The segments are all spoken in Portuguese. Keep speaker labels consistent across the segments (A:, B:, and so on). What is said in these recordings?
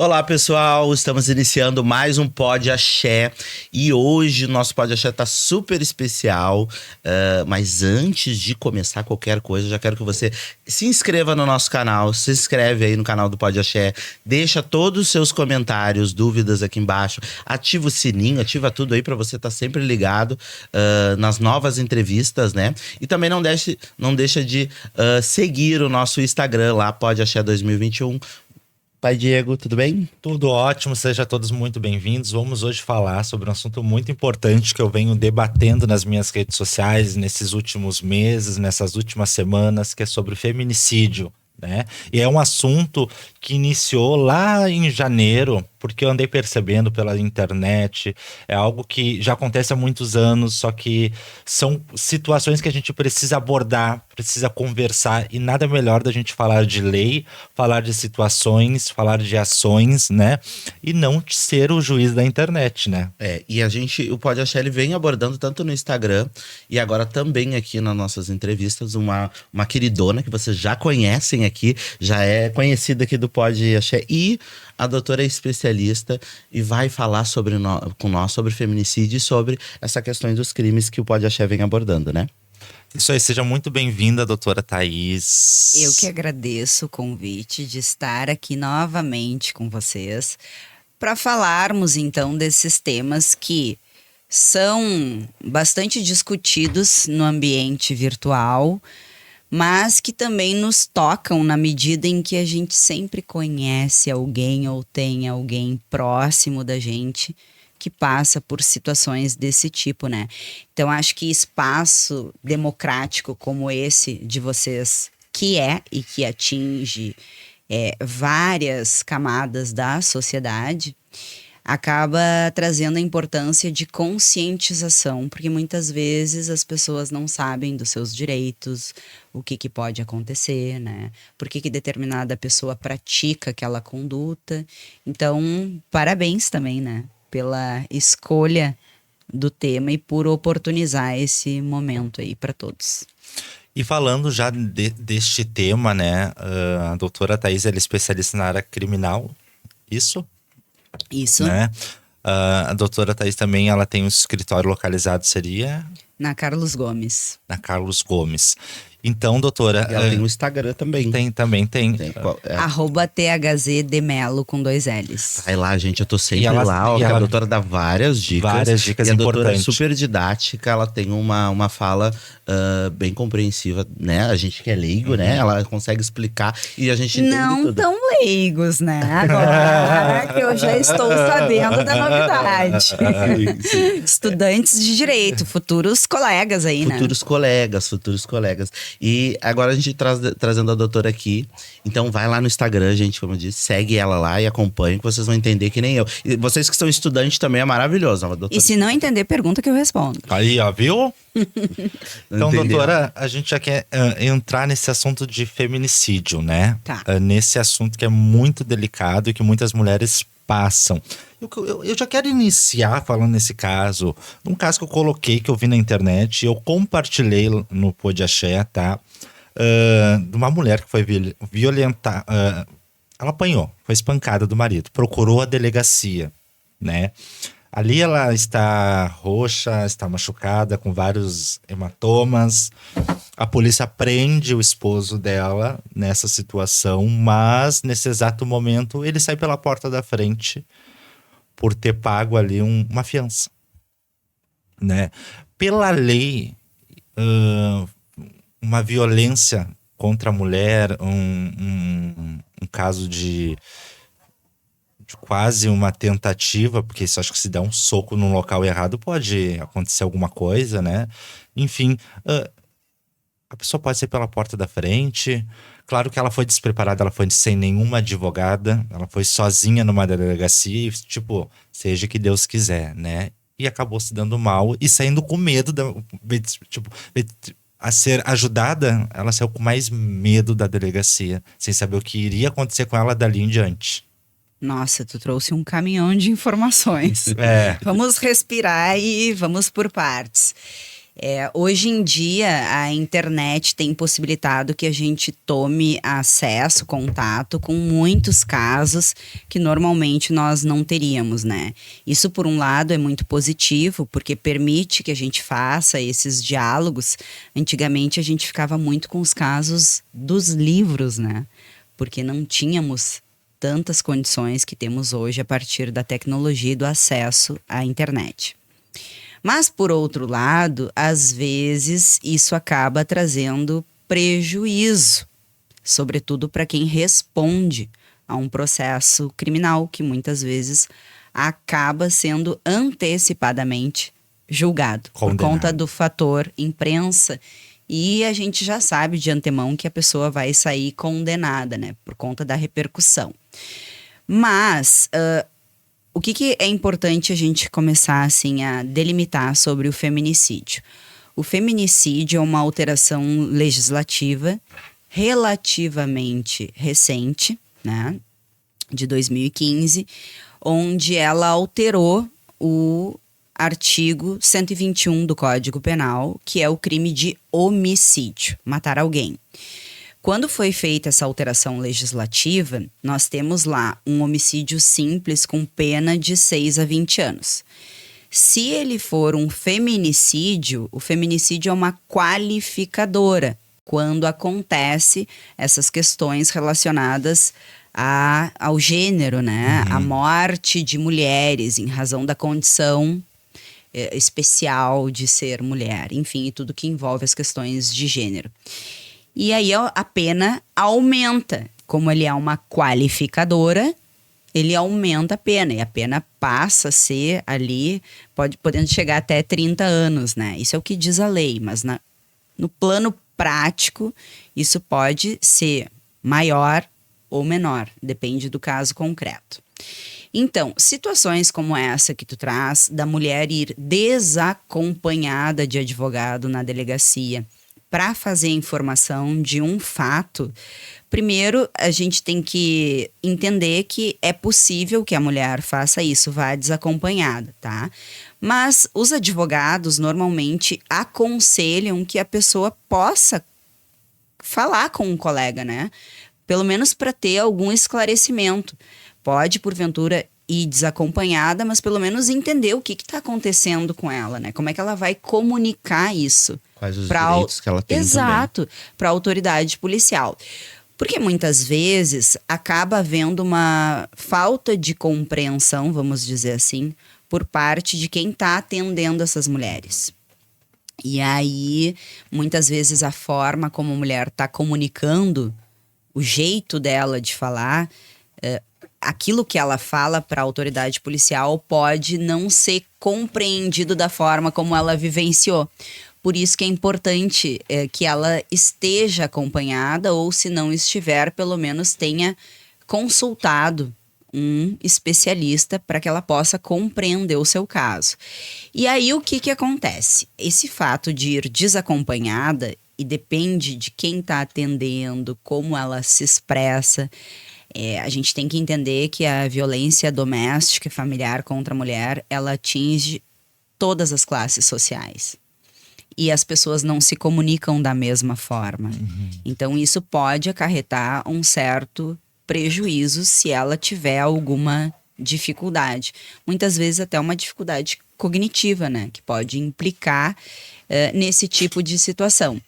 A: Olá, pessoal, estamos iniciando mais um Pod Axé e hoje o nosso Pod Axé tá super especial, mas antes de começar qualquer coisa, já quero que você se inscreva no nosso canal, se inscreve aí no canal do Pod Axé, deixa todos os seus comentários, dúvidas aqui embaixo, ativa o sininho, ativa tudo aí para você estar sempre ligado nas novas entrevistas, né? E também não deixa de seguir o nosso Instagram lá, Pod Axé 2021. Pai Diego, tudo bem?
B: Tudo ótimo, sejam todos muito bem-vindos. Vamos hoje falar sobre um assunto muito importante que eu venho debatendo nas minhas redes sociais nesses últimos meses, nessas últimas semanas, que é sobre feminicídio, né? E é um assunto que iniciou lá em janeiro, porque eu andei percebendo pela internet, é algo que já acontece há muitos anos, só que são situações que a gente precisa abordar, precisa conversar, e nada melhor da gente falar de lei, falar de situações, falar de ações, né? E não ser o juiz da internet, né?
A: E o Pod Axé, ele vem abordando tanto no Instagram e agora também aqui nas nossas entrevistas, uma queridona que vocês já conhecem aqui, já é conhecida aqui do Pod Axé, e a doutora é especialista e vai falar com nós sobre feminicídio e sobre essa questão dos crimes que o Pod Axé vem abordando, né?
B: Isso aí, seja muito bem-vinda, doutora Thaís.
C: Eu que agradeço o convite de estar aqui novamente com vocês para falarmos então desses temas que são bastante discutidos no ambiente virtual, mas que também nos tocam na medida em que a gente sempre conhece alguém ou tem alguém próximo da gente que passa por situações desse tipo, né? Então, acho que espaço democrático como esse de vocês, que é e que atinge várias camadas da sociedade, acaba trazendo a importância de conscientização, porque muitas vezes as pessoas não sabem dos seus direitos, o que pode acontecer, né? Por que determinada pessoa pratica aquela conduta. Então, parabéns também, né? Pela escolha do tema e por oportunizar esse momento aí para todos.
B: E falando já deste tema, né? A doutora Thaís, ela é especialista na área criminal, isso?
C: Isso.
B: Né? A doutora Thaís também, ela tem um escritório localizado, seria?
C: Na Carlos Gomes.
B: Na Carlos Gomes. Então, doutora...
A: E ela tem um Instagram também.
B: Também tem.
C: @thzdemelo com 2 L's.
A: Vai lá, gente, eu tô sempre lá, que a doutora dá várias dicas.
B: Várias dicas
A: importantes. E a doutora é
B: importantes.
A: super didática, ela tem uma fala bem compreensiva, né? A gente que é leigo, né? Ela consegue explicar e a gente entende
C: não
A: tudo.
C: Tão leigos, né? Agora que eu já estou sabendo da novidade.
A: Sim.
C: Estudantes de direito, futuros colegas aí, né?
A: Futuros colegas. E agora a gente trazendo a doutora aqui. Então vai lá no Instagram, gente, como eu disse, segue ela lá e acompanhe, que vocês vão entender que nem eu. E vocês que são estudantes também é maravilhoso.
C: E se não entender, pergunta que eu respondo.
B: Aí, ó, viu? Então,
A: Entendeu?
B: doutora, a gente já quer entrar nesse assunto de feminicídio, né?
C: Tá.
B: Nesse assunto que é muito delicado e que muitas mulheres passam. Eu já quero iniciar falando nesse caso, num caso que eu coloquei, que eu vi na internet, eu compartilhei no Pod Axé, tá? De uma mulher que foi violentada, ela apanhou, foi espancada do marido, procurou a delegacia, né? Ali ela está roxa, está machucada, com vários hematomas. A polícia prende o esposo dela nessa situação, mas nesse exato momento ele sai pela porta da frente por ter pago ali uma fiança, né? Pela lei, uma violência contra a mulher, um caso de quase uma tentativa, porque isso, acho que se der um soco num local errado pode acontecer alguma coisa, né? Enfim, a pessoa pode sair pela porta da frente. Claro que ela foi despreparada, ela foi sem nenhuma advogada, ela foi sozinha numa delegacia, tipo, seja que Deus quiser, né? E acabou se dando mal e saindo com medo, a ser ajudada, ela saiu com mais medo da delegacia, sem saber o que iria acontecer com ela dali em diante.
C: Nossa, tu trouxe um caminhão de informações. Vamos respirar e vamos por partes. Hoje em dia, a internet tem possibilitado que a gente tome acesso, contato com muitos casos que normalmente nós não teríamos, né? Isso, por um lado, é muito positivo, porque permite que a gente faça esses diálogos. Antigamente, a gente ficava muito com os casos dos livros, né? Porque não tínhamos tantas condições que temos hoje a partir da tecnologia e do acesso à internet. Mas, por outro lado, às vezes isso acaba trazendo prejuízo, sobretudo para quem responde a um processo criminal, que muitas vezes acaba sendo antecipadamente julgado por conta do fator imprensa. E a gente já sabe de antemão que a pessoa vai sair condenada, né, por conta da repercussão. Mas o que é importante a gente começar assim a delimitar sobre o feminicídio? O feminicídio é uma alteração legislativa relativamente recente, né, de 2015, onde ela alterou o artigo 121 do Código Penal, que é o crime de homicídio, matar alguém. Quando foi feita essa alteração legislativa, nós temos lá um homicídio simples com pena de 6 a 20 anos. Se ele for um feminicídio, o feminicídio é uma qualificadora quando acontece essas questões relacionadas ao gênero, né? A morte de mulheres em razão da condição especial de ser mulher, enfim, e tudo que envolve as questões de gênero. E aí a pena aumenta. Como ele é uma qualificadora, ele aumenta a pena. E a pena passa a ser ali, podendo chegar até 30 anos, né? Isso é o que diz a lei. Mas no plano prático, isso pode ser maior ou menor. Depende do caso concreto. Então, situações como essa que tu traz, da mulher ir desacompanhada de advogado na delegacia, para fazer a informação de um fato, primeiro a gente tem que entender que é possível que a mulher faça isso, vá desacompanhada, tá? Mas os advogados normalmente aconselham que a pessoa possa falar com um colega, né? Pelo menos para ter algum esclarecimento. Pode, porventura, ir desacompanhada, mas pelo menos entender o que está acontecendo com ela, né? Como é que ela vai comunicar isso?
A: Quais os direitos que ela tem também.
C: Exato, para a autoridade policial. Porque muitas vezes acaba havendo uma falta de compreensão, vamos dizer assim, por parte de quem está atendendo essas mulheres. E aí, muitas vezes, a forma como a mulher está comunicando, o jeito dela de falar, aquilo que ela fala para a autoridade policial pode não ser compreendido da forma como ela vivenciou. Por isso que é importante que ela esteja acompanhada ou, se não estiver, pelo menos tenha consultado um especialista para que ela possa compreender o seu caso. E aí o que acontece? Esse fato de ir desacompanhada, e depende de quem está atendendo, como ela se expressa, a gente tem que entender que a violência doméstica e familiar contra a mulher, ela atinge todas as classes sociais. E as pessoas não se comunicam da mesma forma. Então, isso pode acarretar um certo prejuízo se ela tiver alguma dificuldade. Muitas vezes até uma dificuldade cognitiva, né? Que pode implicar nesse tipo de situação.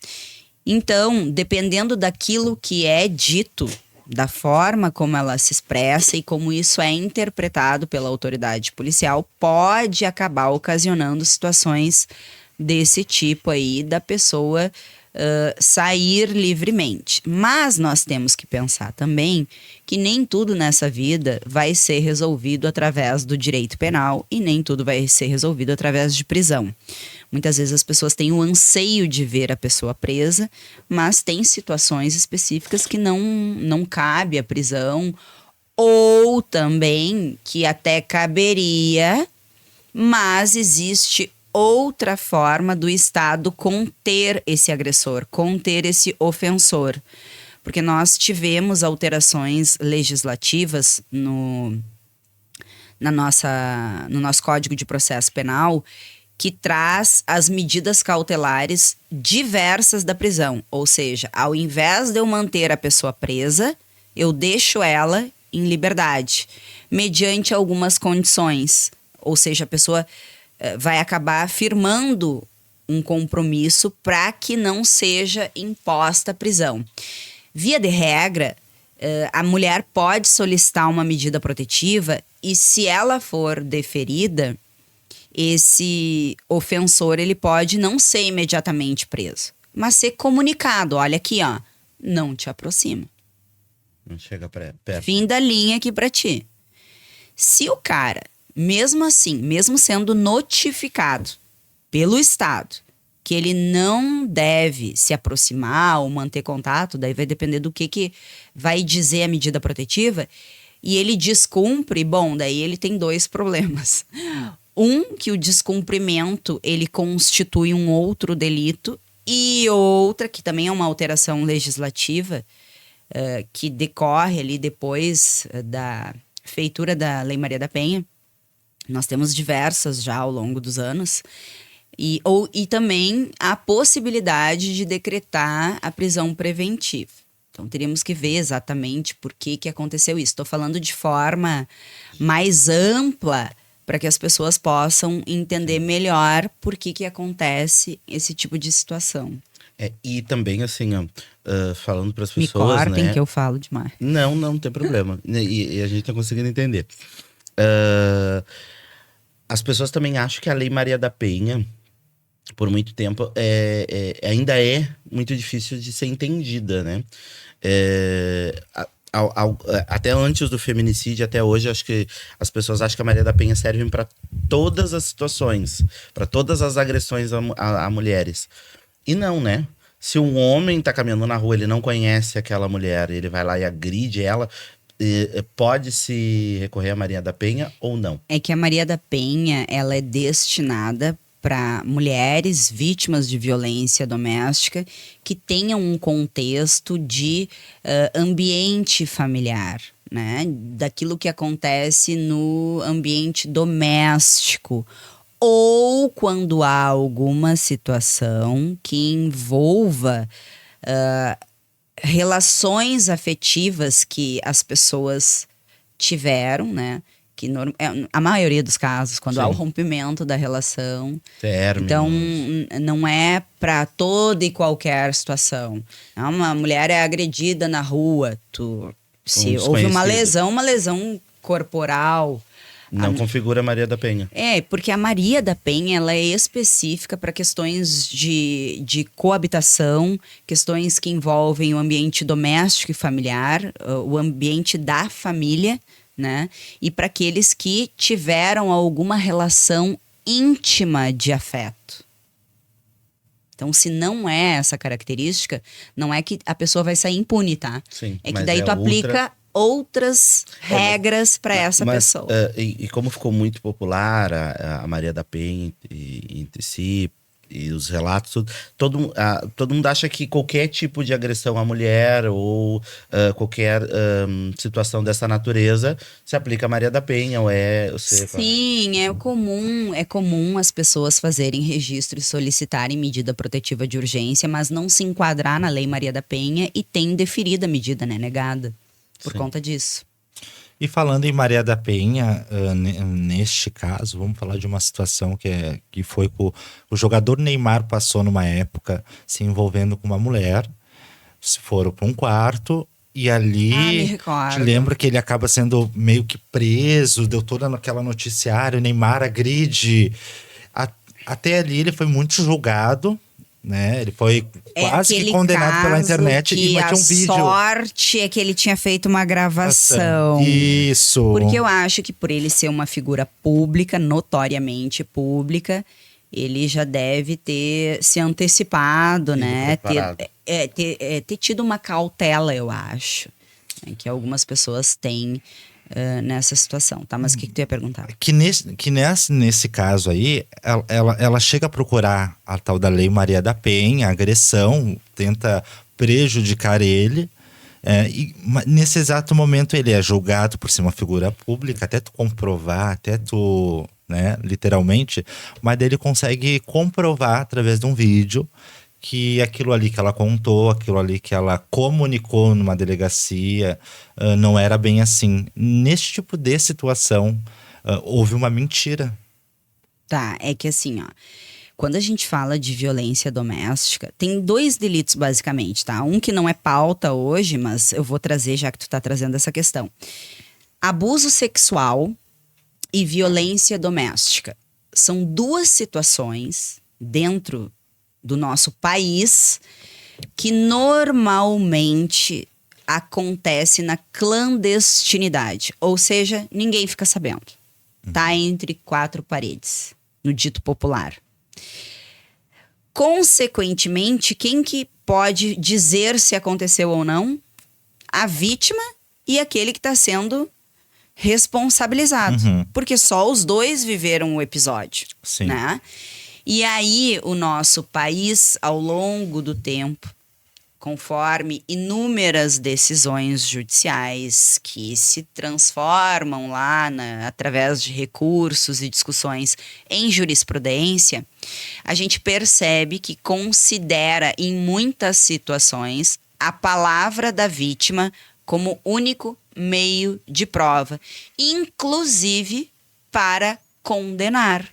C: Então, dependendo daquilo que é dito, da forma como ela se expressa e como isso é interpretado pela autoridade policial, pode acabar ocasionando situações desse tipo aí, da pessoa sair livremente. Mas nós temos que pensar também que nem tudo nessa vida vai ser resolvido através do direito penal e nem tudo vai ser resolvido através de prisão. Muitas vezes as pessoas têm o anseio de ver a pessoa presa, mas tem situações específicas que não cabe a prisão, ou também que até caberia, mas existe outra forma do Estado conter esse agressor, conter esse ofensor. Porque nós tivemos alterações legislativas no nosso Código de Processo Penal que traz as medidas cautelares diversas da prisão. Ou seja, ao invés de eu manter a pessoa presa, eu deixo ela em liberdade, mediante algumas condições. Ou seja, a pessoa vai acabar firmando um compromisso para que não seja imposta a prisão. Via de regra, a mulher pode solicitar uma medida protetiva e, se ela for deferida, esse ofensor ele pode não ser imediatamente preso, mas ser comunicado. Olha aqui, ó, não te aproxima.
A: Não chega perto.
C: Fim da linha aqui pra ti. Se o cara, mesmo assim, mesmo sendo notificado pelo Estado que ele não deve se aproximar ou manter contato, daí vai depender do que vai dizer a medida protetiva, e ele descumpre, bom, daí ele tem dois problemas. Que o descumprimento, ele constitui um outro delito, e outra, que também é uma alteração legislativa, que decorre ali depois da feitura da Lei Maria da Penha. Nós temos diversas já ao longo dos anos. E também a possibilidade de decretar a prisão preventiva. Então, teríamos que ver exatamente por que aconteceu isso. Estou falando de forma mais ampla para que as pessoas possam entender melhor por que acontece esse tipo de situação.
A: E também, assim, ó, falando para as
C: Me
A: pessoas,
C: cortem,
A: né?
C: que eu falo demais.
A: Não tem problema. E a gente tá conseguindo entender. As pessoas também acham que a Lei Maria da Penha, por muito tempo, ainda é muito difícil de ser entendida, né? Até antes do feminicídio, até hoje, acho que as pessoas acham que a Maria da Penha serve para todas as situações, para todas as agressões a mulheres. E não, né? Se um homem tá caminhando na rua, ele não conhece aquela mulher, ele vai lá e agride ela, pode-se recorrer à Maria da Penha ou não?
C: É que a Maria da Penha, ela é destinada para mulheres vítimas de violência doméstica que tenham um contexto de ambiente familiar, né? Daquilo que acontece no ambiente doméstico. Ou quando há alguma situação que envolva relações afetivas que as pessoas tiveram, né? Que a maioria dos casos, quando há o rompimento da relação.
A: Término.
C: Então, não é para toda e qualquer situação. Uma mulher é agredida na rua, se houve uma lesão corporal.
A: Não configura a Maria da Penha.
C: Porque a Maria da Penha, ela é específica para questões de coabitação, questões que envolvem o ambiente doméstico e familiar, o ambiente da família, né? E para aqueles que tiveram alguma relação íntima de afeto. Então, se não é essa característica, não é que a pessoa vai sair impune, tá?
A: Sim,
C: é que daí tu aplica outras regras para essa pessoa.
A: E como ficou muito popular a Maria da Penha entre si, e os relatos, todo mundo acha que qualquer tipo de agressão à mulher ou qualquer situação dessa natureza se aplica a Maria da Penha.
C: Sim, é comum as pessoas fazerem registro e solicitarem medida protetiva de urgência, mas não se enquadrar na Lei Maria da Penha e tem deferida a medida, né, negada, por conta disso.
B: E falando em Maria da Penha, neste caso, vamos falar de uma situação que foi que o jogador Neymar passou numa época se envolvendo com uma mulher, se foram para um quarto e ali te lembra que ele acaba sendo meio que preso, deu toda aquela noticiário, Neymar agride. Até ali ele foi muito julgado, né? Ele foi quase que condenado pela internet e tinha um vídeo.
C: A sorte é que ele tinha feito uma gravação.
B: Isso.
C: Porque eu acho que por ele ser uma figura pública, notoriamente pública, ele já deve ter se antecipado, né? Ter tido uma cautela, eu acho, né? Que algumas pessoas têm nessa situação, tá? Mas o que tu ia perguntar?
B: Que nesse caso aí, ela chega a procurar a tal da Lei Maria da Penha, agressão, tenta prejudicar ele, e nesse exato momento ele é julgado por ser uma figura pública, até tu comprovar, até tu né, literalmente, mas daí ele consegue comprovar através de um vídeo que aquilo ali que ela contou, aquilo ali que ela comunicou numa delegacia, não era bem assim. Neste tipo de situação, houve uma mentira.
C: Tá, é que assim, ó. Quando a gente fala de violência doméstica, tem 2 delitos basicamente, tá? Um que não é pauta hoje, mas eu vou trazer já que tu tá trazendo essa questão. Abuso sexual e violência doméstica. São 2 situações dentro do nosso país que normalmente acontece na clandestinidade. Ou seja, ninguém fica sabendo. Tá entre 4 paredes, no dito popular. Consequentemente, quem que pode dizer se aconteceu ou não? A vítima e aquele que está sendo responsabilizado. Porque só os 2 viveram o episódio.
B: Sim.
C: Né? E aí, o nosso país, ao longo do tempo, conforme inúmeras decisões judiciais que se transformam lá através de recursos e discussões em jurisprudência, a gente percebe que considera em muitas situações a palavra da vítima como único meio de prova, inclusive para condenar.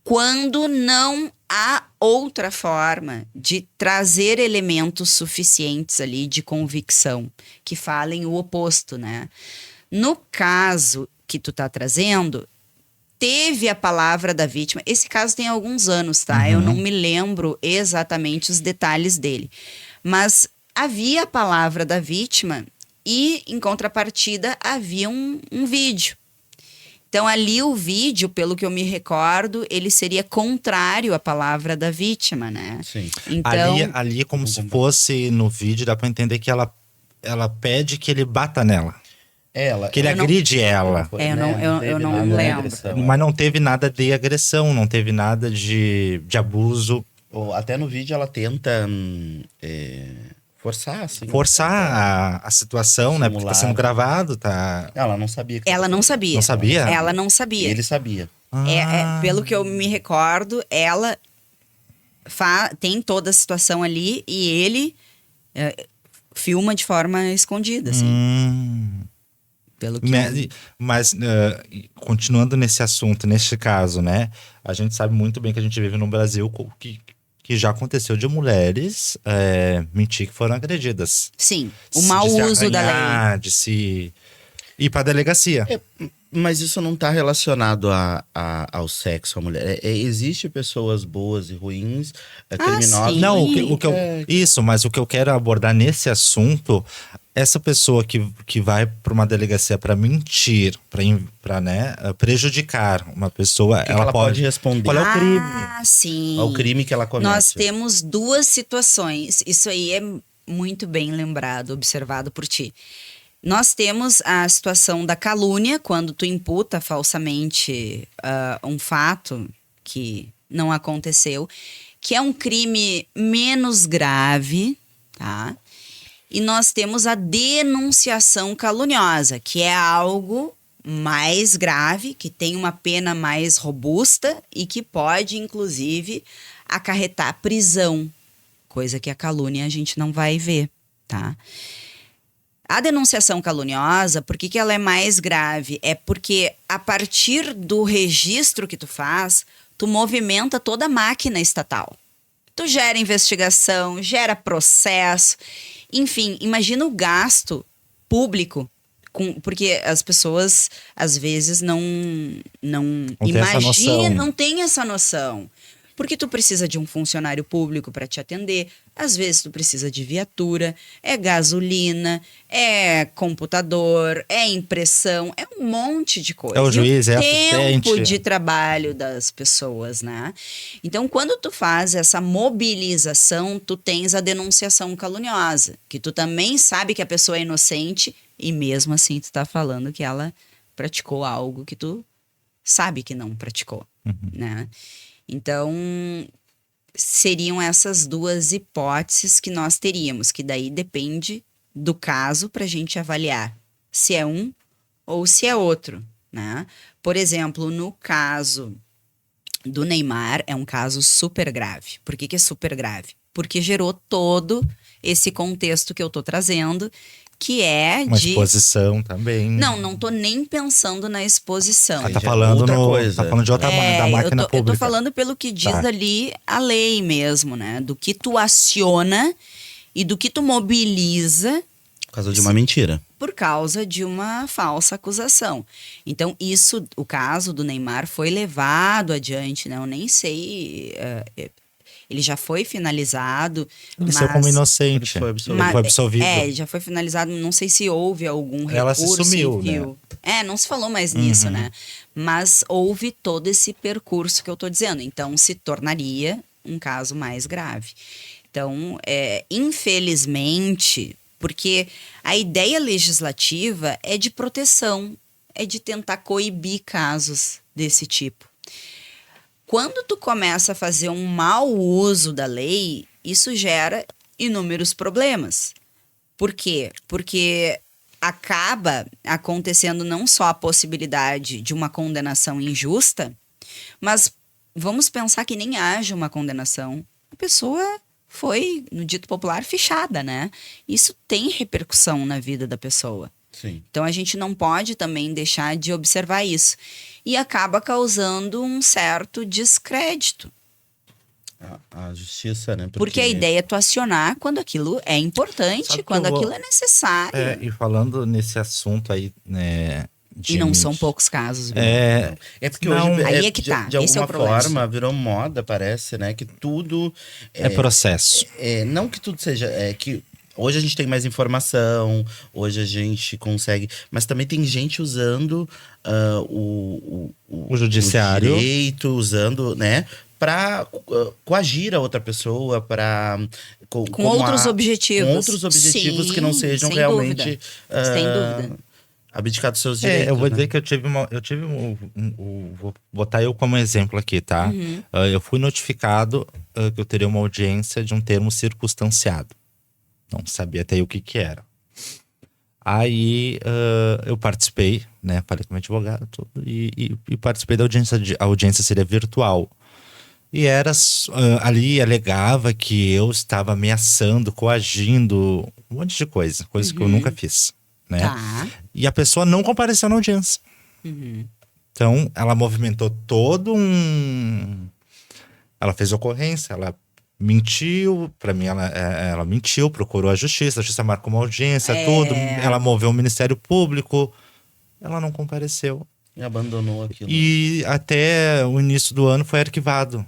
C: Quando não há outra forma de trazer elementos suficientes ali de convicção que falem o oposto, né? No caso que tu tá trazendo, teve a palavra da vítima. Esse caso tem alguns anos, tá? Eu não me lembro exatamente os detalhes dele. Mas havia a palavra da vítima e, em contrapartida, havia um vídeo. Então, ali o vídeo, pelo que eu me recordo, ele seria contrário à palavra da vítima, né?
A: Sim.
C: Então,
B: Ali como se fosse no vídeo, dá pra entender que ela pede que ele bata nela. Que ele agride ela.
C: eu não lembro.
B: Mas não teve nada de agressão, não teve nada de abuso.
A: Até no vídeo ela tenta forçar, assim.
B: Forçar a situação, né? Porque tá sendo gravado, tá...
A: Ela não sabia.
C: Ela não sabia.
B: Não sabia?
C: Ela não sabia.
A: Ele sabia.
C: Pelo que eu me recordo, ela tem toda a situação ali e ele filma de forma escondida, assim. Pelo que
B: Mas continuando nesse assunto, neste caso, né? A gente sabe muito bem que a gente vive num Brasil que já aconteceu de mulheres mentir que foram agredidas.
C: Sim, o mau uso da lei.
B: De se ir pra delegacia.
A: Mas isso não está relacionado ao sexo, à mulher. Existe pessoas boas e ruins, criminosas.
C: sim.
B: Não, isso, mas o que eu quero abordar nesse assunto, essa pessoa que vai para uma delegacia para mentir, para né, prejudicar uma pessoa,
A: ela pode responder.
B: Qual é o crime?
C: Sim.
A: É o crime que ela comete.
C: Nós temos 2 situações. Isso aí é muito bem lembrado, observado por ti. Nós temos a situação da calúnia, quando tu imputa falsamente um fato que não aconteceu, que é um crime menos grave, tá? E nós temos a denunciação caluniosa, que é algo mais grave, que tem uma pena mais robusta e que pode, inclusive, acarretar prisão, coisa que a calúnia a gente não vai ver, tá? A denunciação caluniosa, por que ela é mais grave? É porque a partir do registro que tu faz, tu movimenta toda a máquina estatal. Tu gera investigação, gera processo, enfim, imagina o gasto público, porque as pessoas às vezes não imaginam, não tem essa noção. Porque tu precisa de um funcionário público para te atender, às vezes tu precisa de viatura, é gasolina, é computador, é impressão, é um monte de coisa.
B: É o juiz, é
C: tempo
B: assistente.
C: de trabalho das pessoas, né? Então, quando tu faz essa mobilização, tu tens a denunciação caluniosa, que tu também sabe que a pessoa é inocente e mesmo assim tu tá falando que ela praticou algo que tu sabe que não praticou, né? Então, seriam essas 2 hipóteses que nós teríamos, que daí depende do caso para a gente avaliar se é um ou se é outro, né? Por exemplo, no caso do Neymar, é um caso super grave. Por que que é super grave? Porque gerou todo esse contexto que eu tô trazendo, que é
B: Uma
C: de...
B: exposição também.
C: Não tô nem pensando na exposição.
B: Ah, tá
A: Já é
B: falando
A: outra coisa.
B: tá falando de outra da máquina
C: eu
B: pública.
C: tô falando pelo que diz
B: Tá.
C: ali a lei mesmo, né? Do que tu aciona e do que tu mobiliza
A: Por causa de uma mentira.
C: por causa de uma falsa acusação. Então, isso, o caso do Neymar foi levado adiante, né? Eu nem sei... ele já foi finalizado,
B: Ele saiu como inocente.
A: Ele foi absolvido.
B: Ele foi absolvido.
C: já foi finalizado, não sei se houve algum
B: Ela se
C: recurso,
B: sumiu,
C: enfim. Não se falou mais nisso, né? Mas houve todo esse percurso que eu tô dizendo. Então, se tornaria um caso mais grave. Então, infelizmente, porque a ideia legislativa é de proteção, é de tentar coibir casos desse tipo. Quando tu começa a fazer um mau uso da lei, isso gera inúmeros problemas. Por quê? Porque acaba acontecendo não só a possibilidade de uma condenação injusta, mas vamos pensar que nem haja uma condenação. A pessoa foi, no dito popular, fichada, né? Isso tem repercussão na vida da pessoa.
A: Sim.
C: Então a gente não pode também deixar de observar isso. E acaba causando um certo descrédito.
A: A justiça, né?
C: Porque a ideia é tu acionar quando aquilo é importante,
B: Sabe que
C: quando
B: eu vou-
C: aquilo é necessário.
B: E falando nesse assunto aí, né?
C: E não são poucos casos. Bruno.
A: É porque
B: Não.
A: hoje,
C: Aí é que tá,
A: de
C: esse é o
A: alguma
C: problema.
A: forma, virou moda, parece, né? Que tudo...
B: É processo.
A: não que tudo seja... que hoje a gente tem mais informação, hoje a gente consegue... Mas também tem gente usando
B: O judiciário.
A: o direito, usando, né? Pra coagir a outra pessoa, pra...
C: Com outros objetivos.
A: Com outros objetivos que não
C: Sim,
A: sejam
C: sem
A: realmente...
C: dúvida. Sem dúvida.
A: Abdicar dos seus direitos.
B: Eu vou
A: né?
B: dizer que vou botar eu como exemplo aqui, tá? Eu fui notificado que eu teria uma audiência de um termo circunstanciado. Não sabia até aí o que que era. Aí eu participei, né? Falei com o meu advogado tudo, e participei da audiência. A audiência seria virtual. E ali alegava que eu estava ameaçando, coagindo, um monte de coisa que eu nunca fiz, né?
C: Tá.
B: E a pessoa não compareceu na audiência. Então, ela movimentou ela fez ocorrência, ela mentiu, pra mim ela mentiu, procurou a justiça marcou uma audiência, tudo. Ela moveu o Ministério Público, ela não compareceu.
A: E abandonou aquilo.
B: E até o início do ano foi arquivado.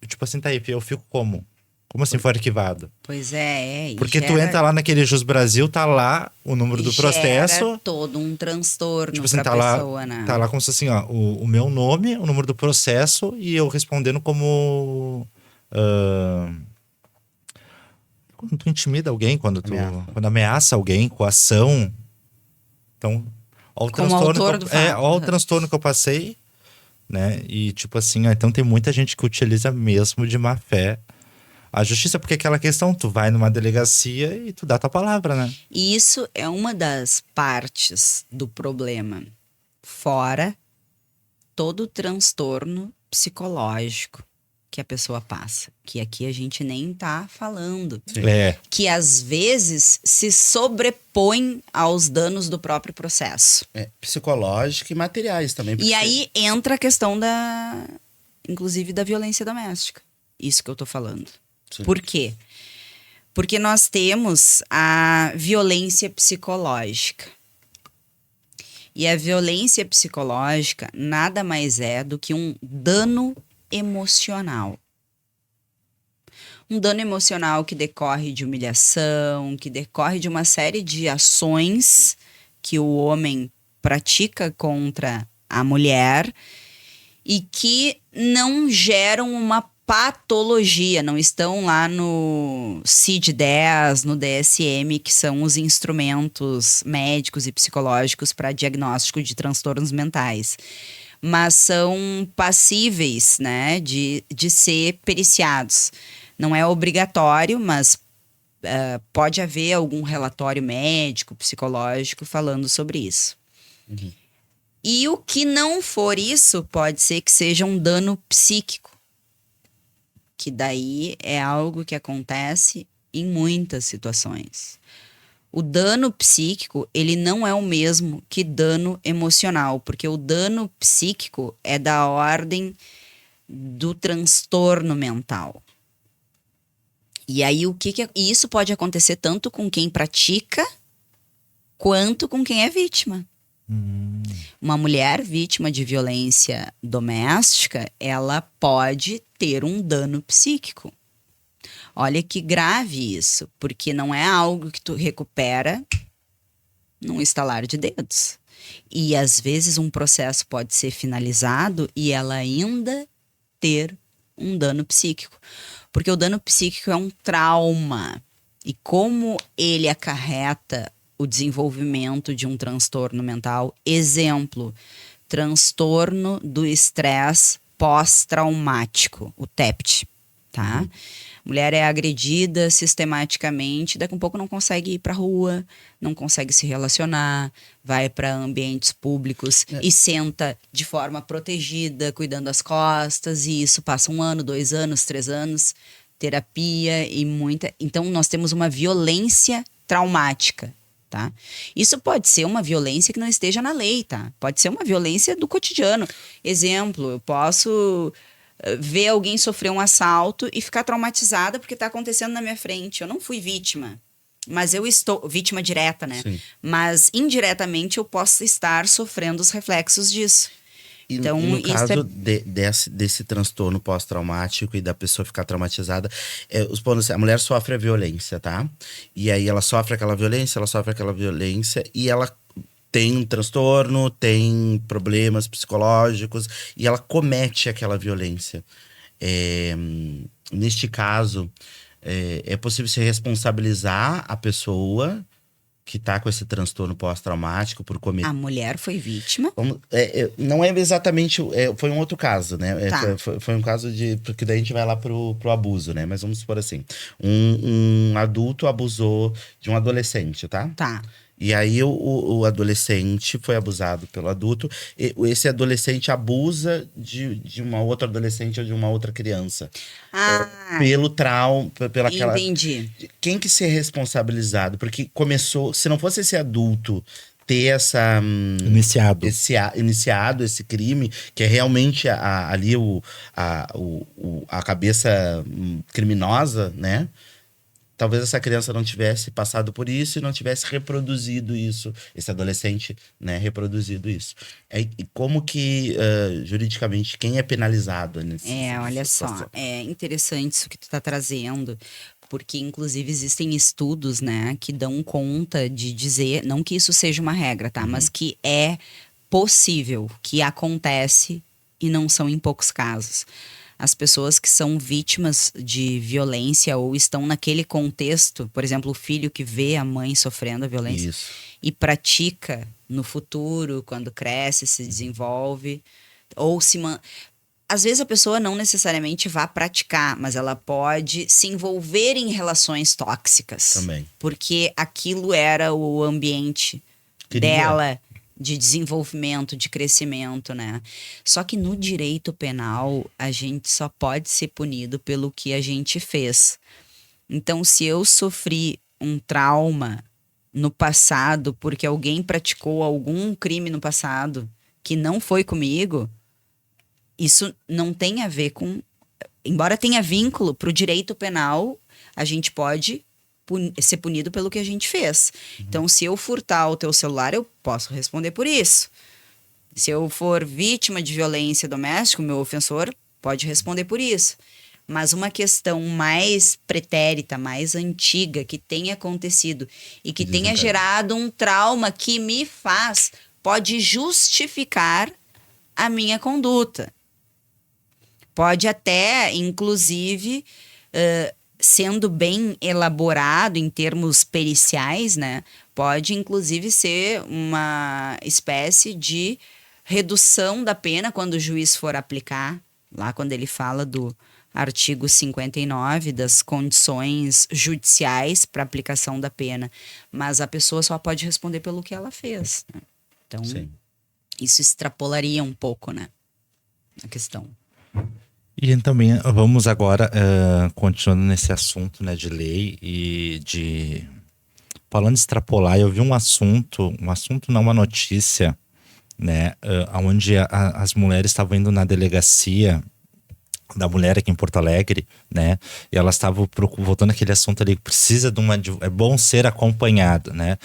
B: Tipo assim, tá aí, eu fico como? Como assim foi arquivado?
C: Pois é.
B: Porque tu entra lá naquele Jus Brasil, tá lá o número do processo.
C: Gera todo um transtorno
B: Tipo assim,
C: pra
B: tá
C: pessoa,
B: lá,
C: né?
B: tá lá como se assim, ó, o meu nome, o número do processo e eu respondendo como... quando tu intimida alguém, quando ameaça alguém, coação. Então, ó o
C: Como
B: transtorno
C: autor do fato.
B: ó o transtorno que eu passei, né? E tipo assim, ó, então tem muita gente que utiliza mesmo de má fé a justiça, porque é aquela questão, tu vai numa delegacia e tu dá tua palavra, né?
C: E isso é uma das partes do problema. Fora todo o transtorno psicológico que a pessoa passa. Que aqui a gente nem tá falando.
A: Sim.
C: Que às vezes se sobrepõe aos danos do próprio processo.
A: Psicológico e materiais também.
C: E aí entra a questão inclusive da violência doméstica. Isso que eu tô falando.
A: Sim.
C: Por quê? Porque nós temos a violência psicológica. E a violência psicológica nada mais é do que um dano emocional. Um dano emocional que decorre de humilhação, que decorre de uma série de ações que o homem pratica contra a mulher e que não geram uma patologia, não estão lá no CID-10, no DSM, que são os instrumentos médicos e psicológicos para diagnóstico de transtornos mentais. Mas são passíveis, né, de ser periciados. Não é obrigatório, mas pode haver algum relatório médico, psicológico falando sobre isso. E o que não for isso, pode ser que seja um dano psíquico. Que daí é algo que acontece em muitas situações. O dano psíquico, ele não é o mesmo que dano emocional, porque o dano psíquico é da ordem do transtorno mental. E aí e isso pode acontecer tanto com quem pratica quanto com quem é vítima. Uma mulher vítima de violência doméstica, ela pode ter um dano psíquico. Olha que grave isso, porque não é algo que tu recupera num estalar de dedos. E às vezes um processo pode ser finalizado e ela ainda ter um dano psíquico. Porque o dano psíquico é um trauma. E como ele acarreta o desenvolvimento de um transtorno mental, exemplo, transtorno do estresse pós-traumático, o TEPT, tá? Mulher é agredida sistematicamente, daqui a um pouco não consegue ir pra rua, não consegue se relacionar, vai para ambientes públicos e senta de forma protegida, cuidando das costas, e isso passa 1 ano, 2 anos, 3 anos, terapia e muita... Então, nós temos uma violência traumática, tá? Isso pode ser uma violência que não esteja na lei, tá? Pode ser uma violência do cotidiano. Exemplo, eu posso ver alguém sofrer um assalto e ficar traumatizada porque está acontecendo na minha frente. Eu não fui vítima, mas eu estou... Vítima direta, né?
A: Sim.
C: Mas indiretamente eu posso estar sofrendo os reflexos disso.
A: E
C: Então,
A: no
C: isso
A: caso desse transtorno pós-traumático e da pessoa ficar traumatizada, a mulher sofre a violência, tá? E aí ela sofre aquela violência e ela tem um transtorno, tem problemas psicológicos e ela comete aquela violência. Neste caso, é possível se responsabilizar a pessoa que tá com esse transtorno pós-traumático por cometer...
C: A mulher foi vítima.
A: Não é exatamente... foi um outro caso, né?
C: Tá.
A: Foi um caso de... Porque daí a gente vai lá pro abuso, né? Mas vamos supor assim. Um adulto abusou de um adolescente, tá?
C: Tá.
A: E aí o adolescente foi abusado pelo adulto. Esse adolescente abusa de uma outra adolescente ou de uma outra criança. Pelo trauma, pela aquela...
C: Entendi.
A: Quem que ser responsabilizado? Porque começou... Se não fosse esse adulto ter essa... iniciado esse crime, que é realmente ali a cabeça criminosa, né? Talvez essa criança não tivesse passado por isso e não tivesse reproduzido isso. Esse adolescente, né, reproduzido isso. E como que, juridicamente, quem é penalizado nessa
C: Olha
A: situação?
C: só, é interessante isso que tu tá trazendo, porque inclusive existem estudos, né, que dão conta de dizer, não que isso seja uma regra, tá, mas que é possível, que acontece e não são em poucos casos. As pessoas que são vítimas de violência ou estão naquele contexto, por exemplo, o filho que vê a mãe sofrendo a violência e pratica no futuro, quando cresce, se desenvolve, ou às vezes a pessoa não necessariamente vai praticar, mas ela pode se envolver em relações tóxicas.
A: Também.
C: Porque aquilo era o ambiente dela de desenvolvimento, de crescimento, né? Só que no direito penal, a gente só pode ser punido pelo que a gente fez. Então, se eu sofri um trauma no passado porque alguém praticou algum crime no passado que não foi comigo, isso não tem a ver com... Embora tenha vínculo para o direito penal, a gente pode ser punido pelo que a gente fez. Então, se eu furtar o teu celular, eu posso responder por isso. Se eu for vítima de violência doméstica, o meu ofensor pode responder por isso. Mas uma questão mais pretérita, mais antiga, que tenha acontecido e que tenha gerado um trauma que me pode justificar a minha conduta. Pode até, inclusive... sendo bem elaborado em termos periciais, né, pode inclusive ser uma espécie de redução da pena quando o juiz for aplicar, lá quando ele fala do artigo 59 das condições judiciais para aplicação da pena. Mas a pessoa só pode responder pelo que ela fez, né? Então,
A: Sim.
C: isso extrapolaria um pouco, né? A questão.
B: E também vamos agora, continuando nesse assunto, né, de lei e de... Falando de extrapolar, eu vi um assunto não, uma notícia, né, onde as mulheres estavam indo na delegacia da mulher aqui em Porto Alegre, né, e elas estavam voltando aquele assunto ali, precisa de é bom ser acompanhado, né,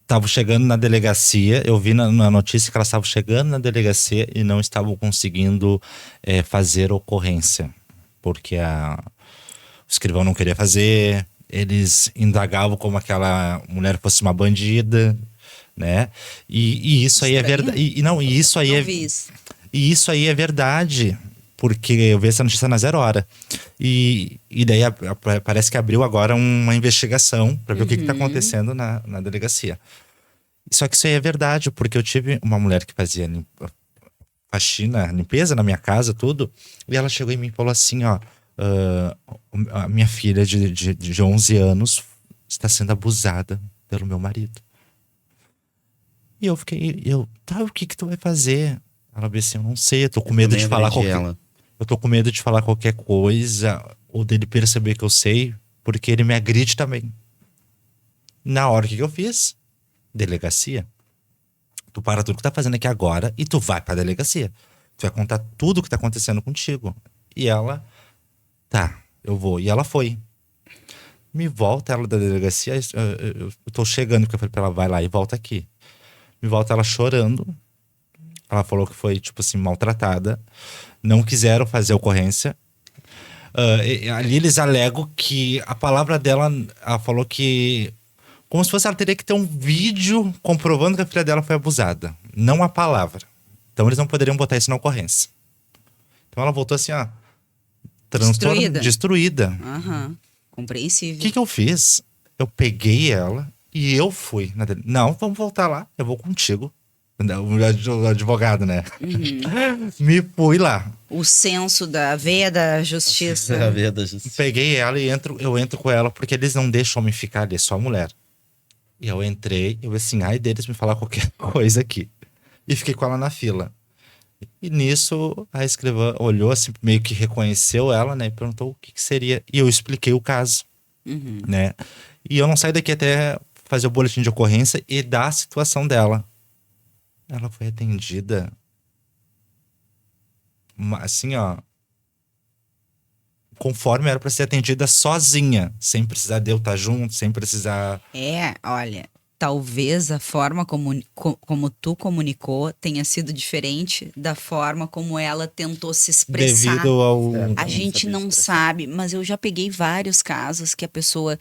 B: estavam chegando na delegacia, eu vi na notícia que elas estavam chegando na delegacia e não estavam conseguindo fazer ocorrência, porque o escrivão não queria fazer, eles indagavam como aquela mulher fosse uma bandida, né? E isso aí é verdade. E isso aí e isso aí é verdade, porque eu vi essa notícia na 0 Hora. E daí parece que abriu agora uma investigação para ver o que está acontecendo na delegacia. Só que isso aí é verdade, porque eu tive uma mulher que fazia faxina, limpeza na minha casa, tudo, e ela chegou em mim e falou assim, ó, a minha filha de 11 anos está sendo abusada pelo meu marido. E eu fiquei, tá, o que tu vai fazer? Ela disse assim, eu não sei, eu tô com medo de falar eu tô com medo de falar qualquer coisa, ou dele perceber que eu sei, porque ele me agride também. Na hora, o que eu fiz? Delegacia. Tu para tudo que tá fazendo aqui agora e tu vai pra delegacia. Tu vai contar tudo o que tá acontecendo contigo. E ela, tá, eu vou. E ela foi. Me volta ela da delegacia, eu tô chegando, porque eu falei pra ela, vai lá e volta aqui. Me volta ela chorando. Ela falou que foi, tipo assim, maltratada. Não quiseram fazer ocorrência. Ali eles alegam que a palavra dela, ela falou que... Como se fosse ela teria que ter um vídeo comprovando que a filha dela foi abusada. Não a palavra. Então eles não poderiam botar isso na ocorrência. Então ela voltou assim, ó... Destruída.
C: Aham. Compreensível.
B: O que eu fiz? Eu peguei ela e eu fui. Não, vamos voltar lá. Eu vou contigo. O advogado, né? Me fui lá.
C: O senso da veia da justiça.
A: A veia da justiça.
B: Peguei ela e eu entro com ela, porque eles não deixam me ficar ali, só a mulher. E eu entrei, eu assim, ai deles me falar qualquer coisa aqui. E fiquei com ela na fila. E nisso, a escrivã olhou assim, meio que reconheceu ela, né? E perguntou o que seria. E eu expliquei o caso, né? E eu não saí daqui até fazer o boletim de ocorrência e dar a situação dela. Ela foi atendida assim, ó, conforme era pra ser atendida sozinha, sem precisar de eu estar junto, sem precisar...
C: Olha, talvez a forma como tu comunicou tenha sido diferente da forma como ela tentou se expressar.
B: Devido ao...
C: A gente não sabe, mas eu já peguei vários casos que a pessoa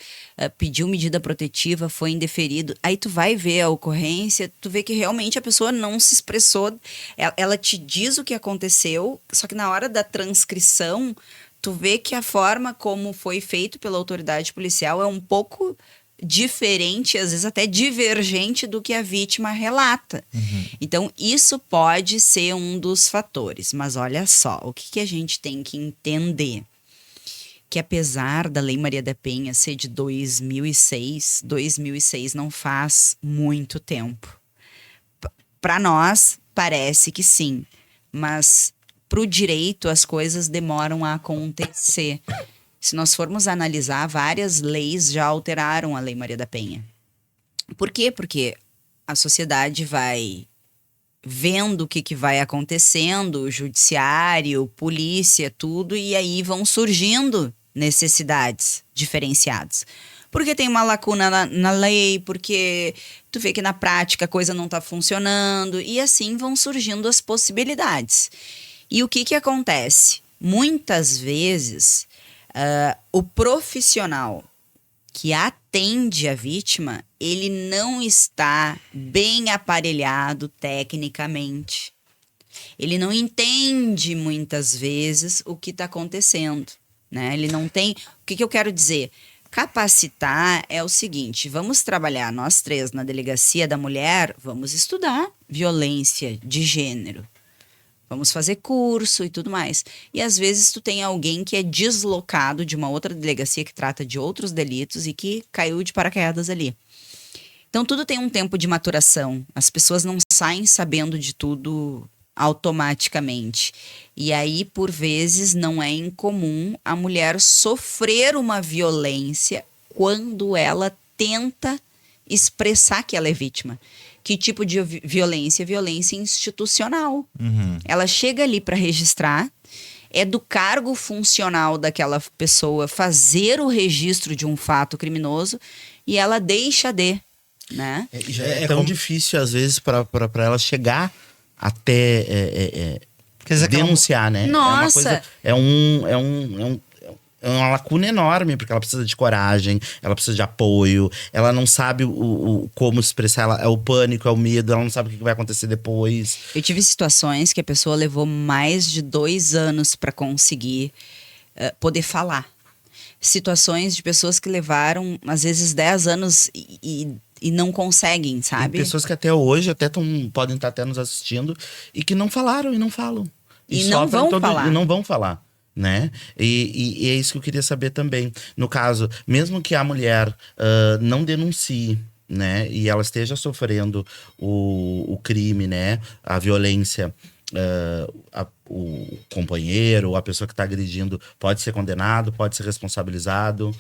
C: pediu medida protetiva, foi indeferido. Aí tu vai ver a ocorrência, tu vê que realmente a pessoa não se expressou. Ela te diz o que aconteceu, só que na hora da transcrição, tu vê que a forma como foi feito pela autoridade policial é um pouco diferente, às vezes até divergente do que a vítima relata. Então, isso pode ser um dos fatores. Mas olha só, o que a gente tem que entender? Que apesar da Lei Maria da Penha ser de 2006 não faz muito tempo. Para nós, parece que sim. Mas para o direito, as coisas demoram a acontecer. Se nós formos analisar, várias leis já alteraram a Lei Maria da Penha. Por quê? Porque a sociedade vai vendo o que vai acontecendo, o judiciário, polícia, tudo, e aí vão surgindo necessidades diferenciadas. Porque tem uma lacuna na lei, porque tu vê que na prática a coisa não está funcionando, e assim vão surgindo as possibilidades. E o que acontece? Muitas vezes... o profissional que atende a vítima, ele não está bem aparelhado tecnicamente. Ele não entende muitas vezes o que está acontecendo, né? Ele não tem... O que eu quero dizer? Capacitar é o seguinte, vamos trabalhar nós três na Delegacia da Mulher, vamos estudar violência de gênero. Vamos fazer curso e tudo mais. E às vezes tu tem alguém que é deslocado de uma outra delegacia que trata de outros delitos e que caiu de paraquedas ali. Então, tudo tem um tempo de maturação. As pessoas não saem sabendo de tudo automaticamente. E aí, por vezes, não é incomum a mulher sofrer uma violência quando ela tenta expressar que ela é vítima. Que tipo de violência? Violência institucional. Ela chega ali para registrar, é do cargo funcional daquela pessoa fazer o registro de um fato criminoso e ela deixa de, né?
A: Já é tão difícil, às vezes, para ela chegar até
B: Quer dizer que
A: denunciar, né?
C: Nossa!
A: É uma lacuna enorme, porque ela precisa de coragem, ela precisa de apoio, ela não sabe como expressar, é o pânico, é o medo, ela não sabe o que vai acontecer depois.
C: Eu tive situações que a pessoa levou mais de 2 anos para conseguir poder falar. Situações de pessoas que levaram, às vezes, 10 anos e não conseguem, sabe?
A: Tem pessoas que até hoje podem estar até nos assistindo e que não falaram e não falam.
C: E não vão falar.
A: E não vão falar, né? E é isso que eu queria saber também. No caso, mesmo que a mulher não denuncie, né? E ela esteja sofrendo o crime, né? A violência, o companheiro ou a pessoa que está agredindo pode ser condenado, pode ser responsabilizado.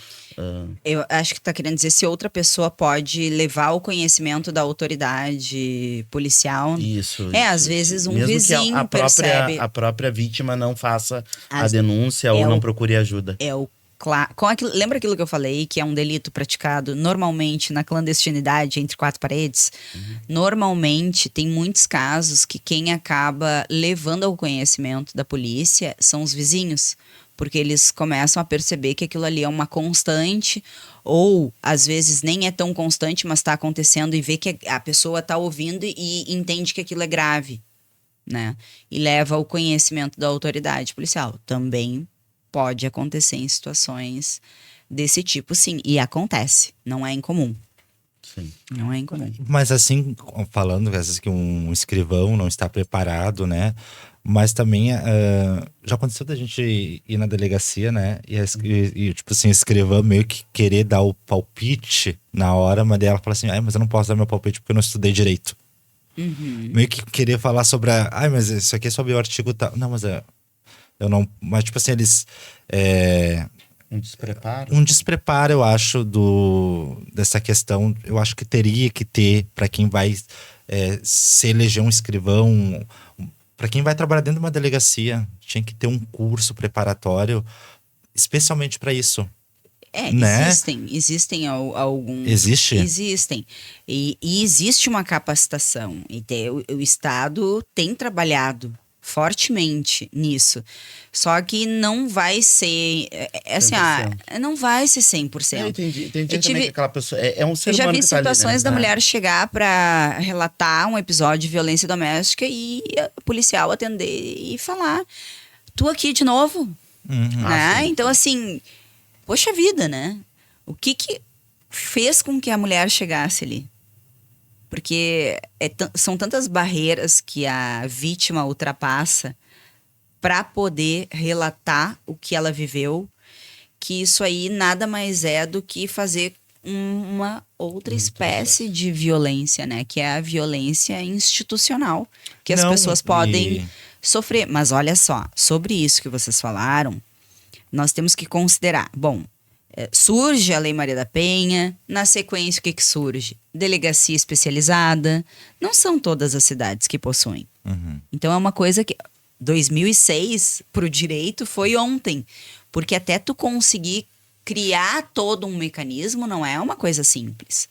C: Eu acho que tá querendo dizer se outra pessoa pode levar o conhecimento da autoridade policial.
A: Isso.
C: Às vezes
A: mesmo
C: vizinho
A: que
C: percebe.
A: a própria vítima não faça a
C: As-
A: denúncia ou não procure ajuda.
C: É o lembra aquilo que eu falei, que é um delito praticado normalmente na clandestinidade, entre 4 paredes? Normalmente, tem muitos casos que quem acaba levando ao conhecimento da polícia são os vizinhos, porque eles começam a perceber que aquilo ali é uma constante, ou às vezes nem é tão constante, mas está acontecendo e vê que a pessoa está ouvindo e entende que aquilo é grave, né? E leva ao conhecimento da autoridade policial. Também pode acontecer em situações desse tipo, sim. E acontece. Não é incomum.
A: Sim.
C: Não é incomum.
B: Mas assim, falando às vezes que um escrivão não está preparado, né? Mas também já aconteceu da gente ir na delegacia, né? E tipo assim, a escrivã meio que querer dar o palpite na hora, mas daí ela fala assim, mas eu não posso dar meu palpite porque eu não estudei direito. Meio que querer falar sobre mas isso aqui é sobre o artigo tal. Não, mas eu não. Mas, tipo assim, eles.
A: Um despreparo.
B: Um despreparo, eu acho, dessa questão. Eu acho que teria que ter para quem vai se eleger um escrivão. Para quem vai trabalhar dentro de uma delegacia, tinha que ter um curso preparatório, especialmente para isso. Né?
C: Existem alguns.
B: Existe?
C: Existem. E existe uma capacitação. E o Estado tem trabalhado fortemente nisso. Só que não vai ser assim, não vai ser 100%.
A: Eu entendi também que aquela pessoa é um ser
C: eu já
A: humano
C: vi
A: que tá ali,
C: situações
A: né?
C: da mulher chegar para relatar um episódio de violência doméstica e o policial atender e falar: "Tu aqui de novo?" Né?
A: Sim.
C: Então, assim, poxa vida, né? O que fez com que a mulher chegasse ali? Porque são tantas barreiras que a vítima ultrapassa para poder relatar o que ela viveu, que isso aí nada mais é do que fazer uma outra espécie de violência, né? Que é a violência institucional, que as pessoas podem sofrer. Mas olha só, sobre isso que vocês falaram, nós temos que considerar, surge a Lei Maria da Penha, na sequência o que surge? Delegacia especializada, não são todas as cidades que possuem. Então é uma coisa que 2006 pro direito foi ontem, porque até tu conseguir criar todo um mecanismo não é uma coisa simples.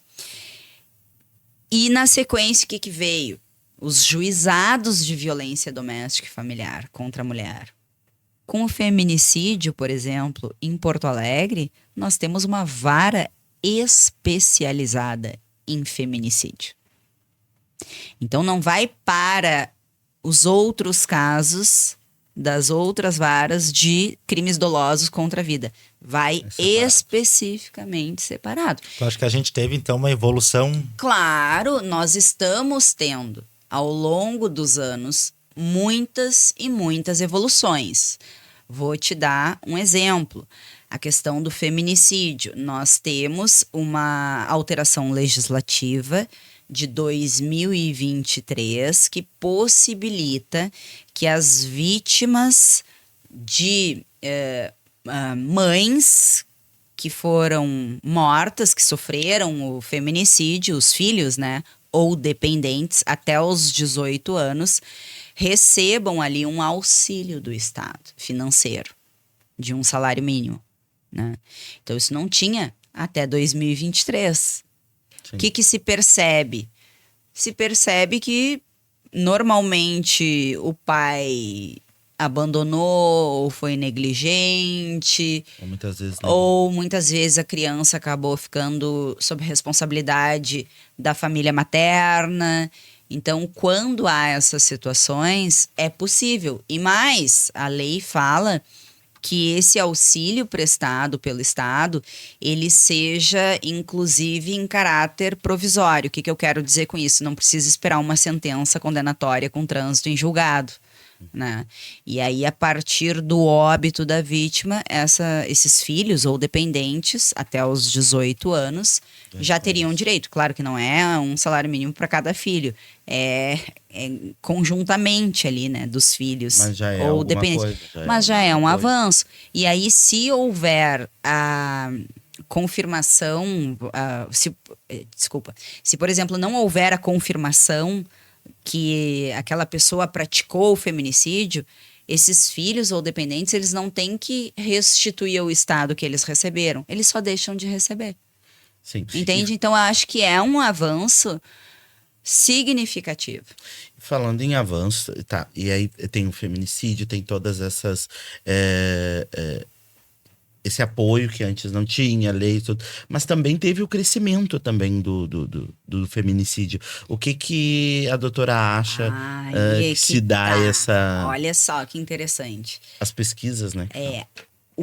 C: E na sequência o que veio? Os juizados de violência doméstica e familiar contra a mulher. Com o feminicídio, por exemplo, em Porto Alegre, nós temos uma vara especializada em feminicídio. Então, não vai para os outros casos das outras varas de crimes dolosos contra a vida. Vai especificamente separado.
B: Eu acho que a gente teve, então, uma evolução.
C: Claro, nós estamos tendo, ao longo dos anos, muitas e muitas evoluções. Vou te dar um exemplo. a questão do feminicídio. Nós temos uma alteração legislativa de 2023 que possibilita que as vítimas de mães que foram mortas, que sofreram o feminicídio, os filhos, né, ou dependentes até os 18 anos, recebam ali um auxílio do Estado financeiro, de um salário mínimo, né? Então, isso não tinha até 2023. O que se percebe? Se percebe que, normalmente, o pai abandonou ou foi negligente,
A: Ou
C: muitas vezes a criança acabou ficando sob responsabilidade da família materna. Então, quando há essas situações, é possível. E mais, a lei fala que esse auxílio prestado pelo Estado, ele seja, inclusive, em caráter provisório. O que eu quero dizer com isso? Não precisa esperar uma sentença condenatória com trânsito em julgado, né? E aí, a partir do óbito da vítima, esses filhos ou dependentes, até os 18 anos, já teriam direito. Claro que não é um salário mínimo para cada filho, é conjuntamente ali, né, dos filhos.
A: Mas já é
C: ou
A: alguma
C: dependentes.
A: coisa.
C: Mas já é um
A: coisa.
C: avanço. E aí, se houver a confirmação, se, por exemplo, não houver a confirmação que aquela pessoa praticou o feminicídio, esses filhos ou dependentes, eles não têm que restituir ao Estado que eles receberam, eles só deixam de receber.
A: Sim.
C: Entende? Então, eu acho que é um avanço significativo.
A: Falando em avanço, tá, e aí tem o feminicídio, tem todas essas... esse apoio que antes não tinha, lei e tudo. Mas também teve o crescimento também do feminicídio. O que a doutora acha que se dá essa...
C: Olha só que interessante.
A: As pesquisas, né?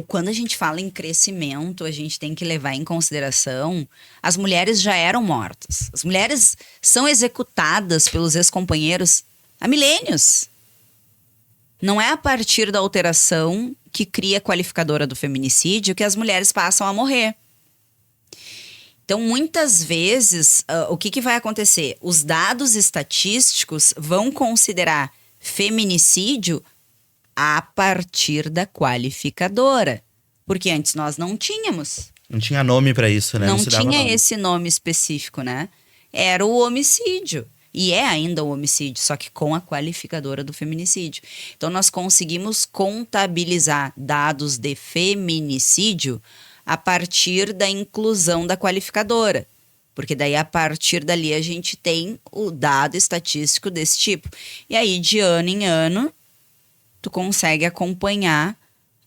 C: Quando a gente fala em crescimento, a gente tem que levar em consideração as mulheres já eram mortas. As mulheres são executadas pelos ex-companheiros há milênios. Não é a partir da alteração que cria a qualificadora do feminicídio que as mulheres passam a morrer. Então, muitas vezes, o que vai acontecer? Os dados estatísticos vão considerar feminicídio a partir da qualificadora. Porque antes nós não tínhamos.
A: Não tinha nome para isso, né?
C: Não
A: se dava
C: tinha
A: nome.
C: esse nome específico, né? Era o homicídio. E é ainda o homicídio, só que com a qualificadora do feminicídio. Então, nós conseguimos contabilizar dados de feminicídio a partir da inclusão da qualificadora. Porque daí, a partir dali, a gente tem o dado estatístico desse tipo. E aí, de ano em ano, tu consegue acompanhar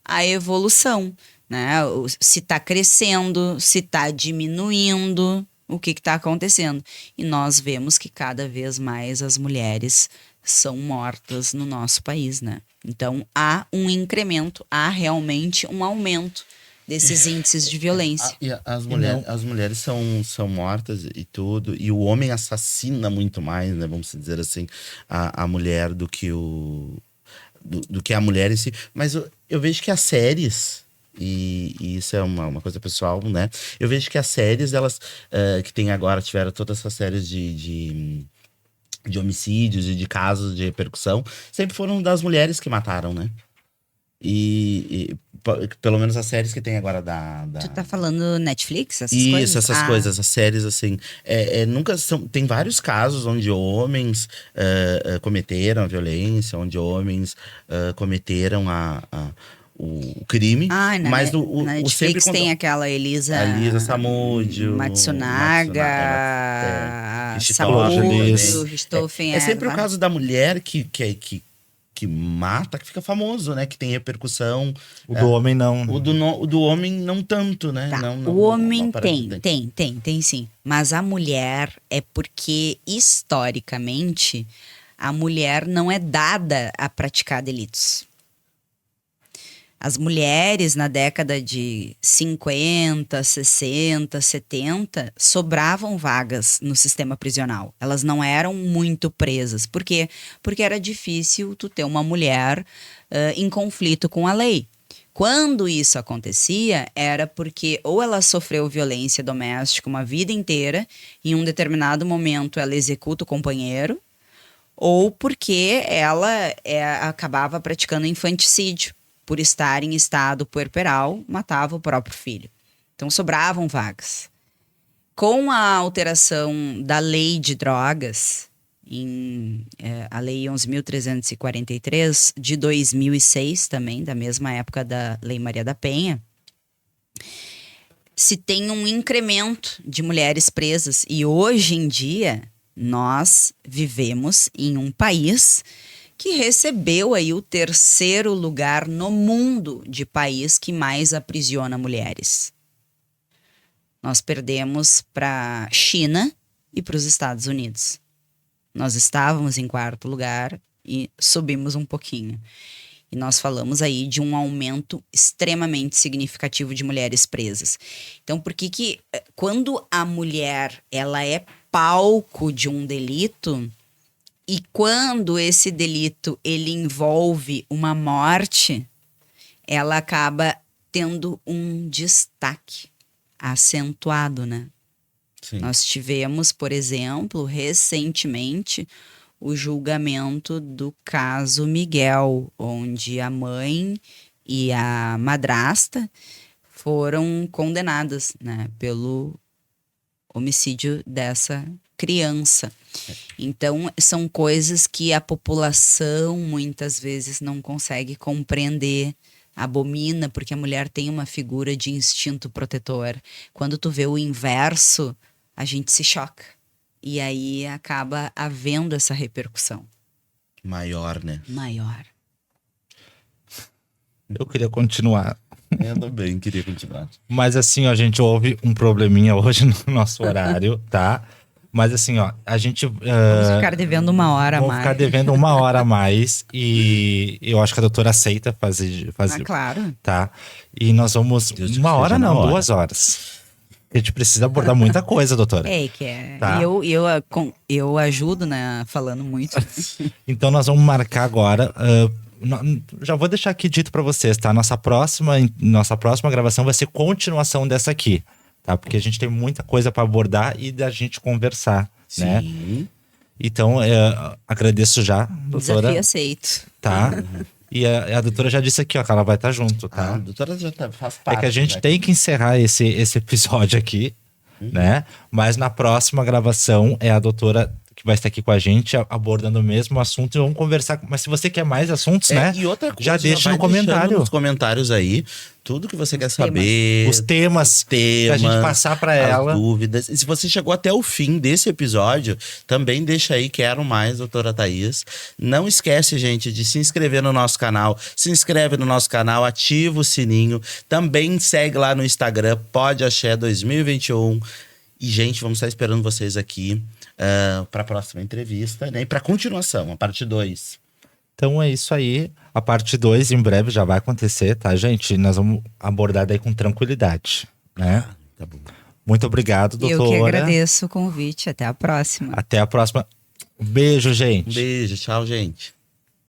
C: a evolução, né? Se está crescendo, se está diminuindo, o que está acontecendo. E nós vemos que cada vez mais as mulheres são mortas no nosso país, né? Então, há um incremento, há realmente um aumento desses índices de violência.
A: As mulheres são mortas e tudo, e o homem assassina muito mais, né? Vamos dizer assim, a mulher do que do que a mulher em si. Mas eu vejo que as séries... E isso é uma coisa pessoal, né? Eu vejo que as séries, elas que tem agora, tiveram todas essas séries de homicídios e de casos de repercussão, sempre foram das mulheres que mataram, né? E pelo menos as séries que tem agora da...
C: Tu tá falando Netflix, essas
A: isso,
C: coisas?
A: essas coisas, as séries, assim, nunca são... Tem vários casos onde homens cometeram a violência, onde homens cometeram o crime, mas
C: na Netflix
A: sempre
C: tem aquela Elisa
A: Samúdio,
C: Matsunaga,
A: Samúdio,
C: Richthofen.
A: É sempre o caso da mulher que mata, que fica famoso, né? Que tem repercussão.
B: O do homem não.
A: O do homem não tanto, né?
C: Tá.
A: Não,
C: o homem tem sim. Mas a mulher é porque, historicamente, a mulher não é dada a praticar delitos. As mulheres, na década de 50, 60, 70, sobravam vagas no sistema prisional. Elas não eram muito presas. Por quê? Porque era difícil tu ter uma mulher em conflito com a lei. Quando isso acontecia, era porque ou ela sofreu violência doméstica uma vida inteira, e em um determinado momento ela executa o companheiro, ou porque ela acabava praticando infanticídio, por estar em estado puerperal, matava o próprio filho. Então sobravam vagas. Com a alteração da lei de drogas, a lei 11.343, de 2006 também, da mesma época da Lei Maria da Penha, se tem um incremento de mulheres presas. E hoje em dia, nós vivemos em um país que recebeu aí o 3º lugar no mundo de país que mais aprisiona mulheres. Nós perdemos para a China e para os Estados Unidos. Nós estávamos em 4º lugar e subimos um pouquinho. E nós falamos aí de um aumento extremamente significativo de mulheres presas. Então, por que quando a mulher ela é palco de um delito, e quando esse delito ele envolve uma morte, ela acaba tendo um destaque acentuado, né?
A: Sim.
C: Nós tivemos, por exemplo, recentemente, o julgamento do caso Miguel, onde a mãe e a madrasta foram condenadas, né, pelo homicídio dessa criança. Então, são coisas que a população muitas vezes não consegue compreender, abomina, porque a mulher tem uma figura de instinto protetor. Quando tu vê o inverso, a gente se choca. E aí acaba havendo essa repercussão.
A: Maior, né?
C: Maior.
B: Eu queria continuar.
A: Eu também queria continuar.
B: Mas assim, ó, a gente houve um probleminha hoje no nosso horário, tá? Mas assim, ó, a gente...
C: Vamos ficar devendo 1 hora a mais.
B: Vamos ficar devendo 1 hora a mais. E eu acho que a doutora aceita fazer.
C: Ah, claro.
B: Tá? E nós vamos...
A: Deus
B: 1 hora não,
A: hora.
B: 2 horas. A gente precisa abordar muita coisa, doutora. Tá.
C: Eu ajudo, né, falando muito.
B: Então nós vamos marcar agora. Já vou deixar aqui dito pra vocês, tá? Nossa próxima gravação vai ser continuação dessa aqui, tá? Porque a gente tem muita coisa pra abordar e da gente conversar, né?
A: Sim.
B: Então, agradeço já, doutora.
C: Desafio aceito.
B: Tá? E a doutora já disse aqui, ó, que ela vai estar junto, tá?
A: A doutora já faz parte.
B: É que a gente tem que encerrar esse episódio aqui, né? Mas na próxima gravação é a doutora que vai estar aqui com a gente abordando o mesmo assunto e vamos conversar. Mas se você quer mais assuntos, né?
A: E outra coisa,
B: já deixa
A: vai
B: no comentário.
A: deixando nos comentários aí tudo que você quer saber.
B: Os temas pra gente passar pra ela.
A: As dúvidas. E se você chegou até o fim desse episódio, também deixa aí, quero mais, doutora Thaís. Não esquece, gente, de se inscrever no nosso canal. Se inscreve no nosso canal, ativa o sininho. Também segue lá no Instagram, Pode Axé 2021. E, gente, vamos estar esperando vocês aqui para a próxima entrevista, né? E para continuação, a parte 2.
B: Então é isso aí. A parte 2 em breve já vai acontecer, tá, gente? Nós vamos abordar daí com tranquilidade, né?
A: Tá bom.
B: Muito obrigado, doutora.
C: Eu que agradeço o convite. Até a próxima.
B: Até a próxima. Um beijo, gente.
A: Um beijo, tchau, gente.